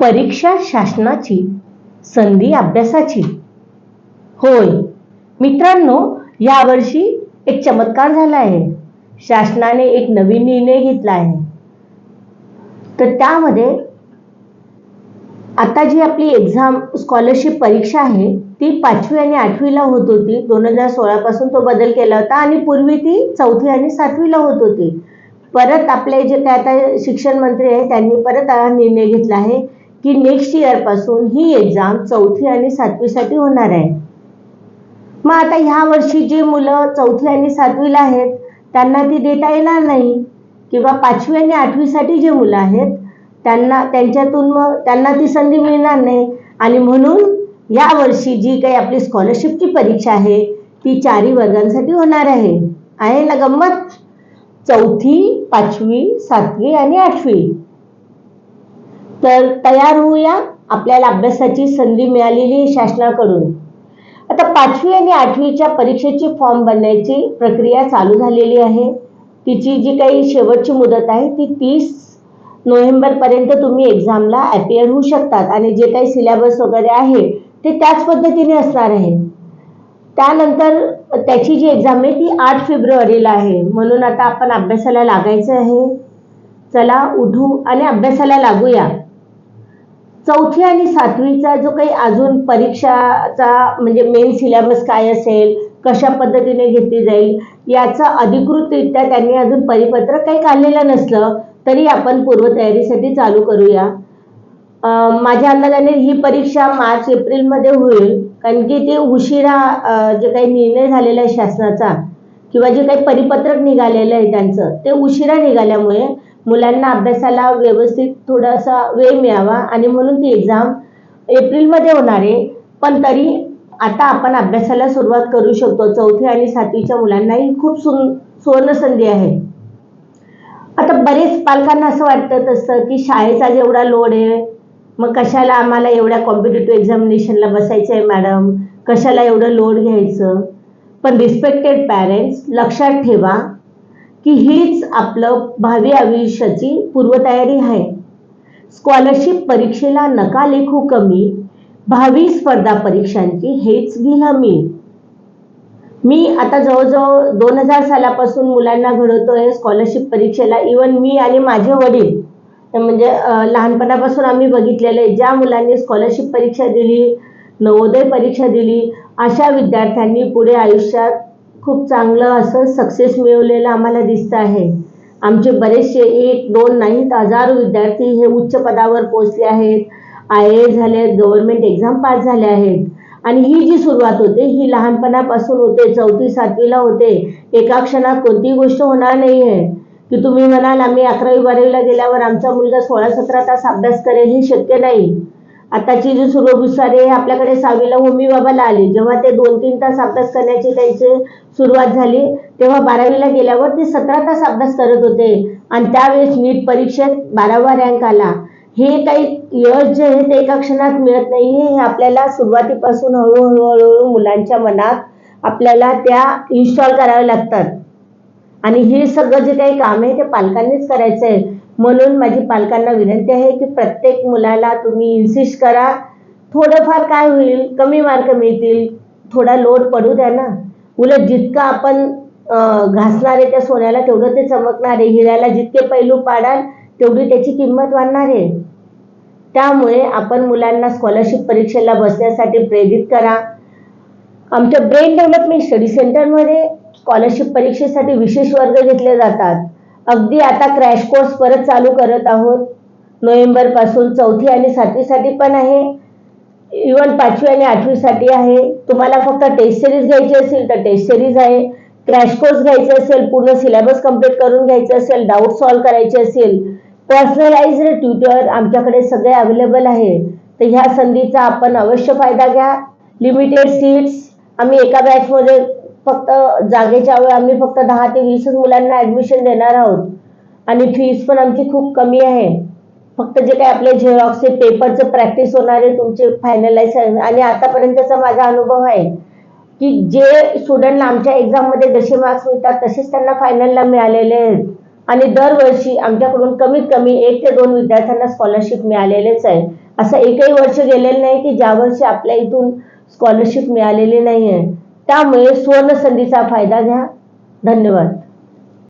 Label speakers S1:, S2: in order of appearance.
S1: परीक्षा शासनाची, संधी अभ्यासाची. होय मित्रांनो, यावर्षी एक चमत्कार झाला आहे. शासनाने एक नवीन निर्णय घेतला आहे. तर त्यामध्ये आता जी आपली एक्झाम स्कॉलरशिप परीक्षा आहे ती 5वी आणि 8वीला होत होती. 2016 पासून तो बदल केला होता आणि पूर्वी ती 4थी आणि 7वीला होत होती. परत आपले जे काय आता शिक्षण मंत्री आहे त्यांनी परत हा निर्णय घेतला आहे की नेक्स्ट इयर पासून ही एक्झाम 4थी आणि 7वीसाठी होणार आहे. मग आता ह्या वर्षी जे मुलं 4थी आणि 7वीला आहेत त्यांना ती देता येणार नाही, किंवा 5वी आणि 8वीसाठी जे मुलं आहेत त्यांच्यातून मग त्यांना ती संधी मिळणार नाही. आणि म्हणून या वर्षी जी काही आपली स्कॉलरशिपची परीक्षा आहे ती 4ही वर्गांसाठी होणार आहे. आहे ना गंमत? 4थी, 5वी, 7वी आणि 8वी. तर तयार होऊया, आपल्याला अभ्यासाची संधी मिळालेली आहे शासनाकडून. आता 5वी आणि 8वीच्या परीक्षेची फॉर्म भरण्याची प्रक्रिया चालू झालेली आहे. तिची जी काही शेवटची मुदत आहे ती 30 नोव्हेंबरपर्यंत तुम्ही एक्झामला अपिअर होऊ शकतात आणि जे काही सिलेबस वगैरे आहे ते त्याच पद्धतीने असणार आहे. त्यानंतर त्याची जी एक्झाम आहे ती 8 फेब्रुवारीला आहे. म्हणून आता आपण अभ्यासाला लागायचं आहे. चला उठू आणि अभ्यासाला लागूया. 4थी आणि 7वीचा जो काही अजून परीक्षाचा म्हणजे मेन सिलेबस काय असेल, कशा पद्धतीने घेतली जाईल याचा अधिकृतरित्या त्यांनी अजून परिपत्रक काही काढलेलं नसलं तरी आपण पूर्वतयारीसाठी चालू करूया. माझ्या अंदाजाने ही परीक्षा मार्च एप्रिलमध्ये होईल, कारण की ते उशिरा जे काही निर्णय झालेला आहे शासनाचा किंवा जे काही परिपत्रक निघालेलं आहे त्यांचं ते उशिरा निघाल्यामुळे मुलांना अभ्यासाला व्यवस्थित थोडासा वेळ मिळावा आणि म्हणून ती एक्झाम एप्रिलमध्ये होणार आहे. पण तरी आता आपण अभ्यासाला सुरुवात करू शकतो. 4थी आणि 7वीच्या मुलांनाही खूप सुवर्ण संधी आहे. आता बरेच पालकांना असं वाटत असतं की शाळेचा जेवढा लोड आहे मग कशाला आम्हाला एवढ्या कॉम्पिटिटिव्ह एक्झामिनेशनला बसायचं आहे मॅडम, कशाला एवढं लोड घ्यायचं. पण रिस्पेक्टेड पॅरेंट्स, लक्षात ठेवा की हीच आपलं भावी आयुष्याची पूर्वतयारी आहे. स्कॉलरशिप परीक्षेला नका लेखू कमी, भावी स्पर्धा परीक्षांची हेच घेईल हमी. मी आता जवळजवळ 2000 सालापासून मुलांना घडवतोय स्कॉलरशिप परीक्षेला. इवन मी आणि माझे वडील म्हणजे लहानपणापासून आम्ही बघितलेलं आहे, ज्या मुलांनी स्कॉलरशिप परीक्षा दिली, नवोदय परीक्षा दिली, अशा विद्यार्थ्यांनी पुढे आयुष्यात खूप चांगलं असं सक्सेस मिळवलेलं आम्हाला दिसतं आहे. आमचे बरेचसे 1-2 नाहीत हजारो विद्यार्थी हे उच्च पदावर पोहोचले आहेत, IAS झाले, गव्हर्नमेंट एक्झाम पास झाले आहेत. आणि ही जी सुरुवात होते ही लहानपणापासून होते, 4थी 7वीला होते. एका क्षणात कोणतीही गोष्ट होणार नाही आहे की तुम्ही म्हणाल आम्ही 11वी 12वीला गेल्यावर आमचा मुलगा 16-17 तास अभ्यास करेल, हे शक्य नाही. आताची जी सुरभुसारी आहे आपल्याकडे 6वीला होमी बाबाला आली, जेव्हा ते 2-3 तास अभ्यास करण्याची त्यांची सुरुवात झाली तेव्हा 12वीला गेल्यावर ते 17 तास अभ्यास करत होते आणि त्यावेळेस नीट परीक्षेत 12वा रँक आला. हे काही यश जे आहे ते एका क्षणात मिळत नाही. हे आपल्याला सुरुवातीपासून हळूहळू मुलांच्या मनात आपल्याला त्या इन्स्टॉल कराव्या लागतात आणि हे सगळं जे काही काम आहे ते पालकांनीच करायचं आहे. म्हणून माझी पालकांना विनंती आहे की प्रत्येक मुलाला तुम्ही इन्सिस्ट करा. थोडंफार काय होईल, कमी मार्क मिळतील, थोडा लोड पडू द्या ना. उलट जितकं आपण घासणार आहे त्या सोन्याला तेवढं ते चमकणार आहे. हिऱ्याला जितके पैलू पाडाल तेवढी त्याची किंमत वाढणार आहे. त्यामुळे आपण मुलांना स्कॉलरशिप परीक्षेला बसण्यासाठी प्रेरित करा. आमच्या ब्रेन डेव्हलपमेंट स्टडी सेंटरमध्ये स्कॉलरशिप परीक्षेसाठी विशेष वर्ग घेतले जातात. अगदी आता क्रॅश कोर्स परत चालू करत आहोत. नोव्हेंबरपासून 4थी आणि 7वीसाठी पण आहे, इवन 5वी आणि 8वीसाठी आहे. तुम्हाला फक्त टेस्ट सिरीज घ्यायची असेल तर टेस्ट सिरीज आहे. क्रॅश कोर्स घ्यायचे असेल, पूर्ण सिलेबस कंप्लीट करून घ्यायचं असेल, डाऊट सॉल्व्ह करायचे असेल, पर्सनलाइज्ड ट्युटर आमच्याकडे सगळे अवेलेबल आहे. तर ह्या संधीचा आपण अवश्य फायदा घ्या. लिमिटेड सीट्स, आम्ही एका बॅचमध्ये फक्त जागेच्या वेळी आम्ही फक्त 10 ते 20 मुलांना ॲडमिशन देणार आहोत आणि फीस पण आमची खूप कमी आहे. फक्त जे काही आपले झेरॉक्सचे पेपरचं प्रॅक्टिस होणार आहे तुमचे फायनलाइज. आणि आतापर्यंतचा माझा अनुभव आहे की जे स्टुडंटला आमच्या एक्झाममध्ये जसे मार्क्स मिळतात तसेच त्यांना फायनलला मिळालेले आहेत. आणि दरवर्षी आमच्याकडून कमीत कमी 1 ते 2 विद्यार्थ्यांना स्कॉलरशिप मिळालेलेच आहे. असं एकही वर्ष गेलेलं नाही की ज्या वर्षी आपल्या इथून स्कॉलरशिप मिळालेली नाही आहे. त्यामुळे सुवर्ण संधीचा फायदा घ्या. धन्यवाद.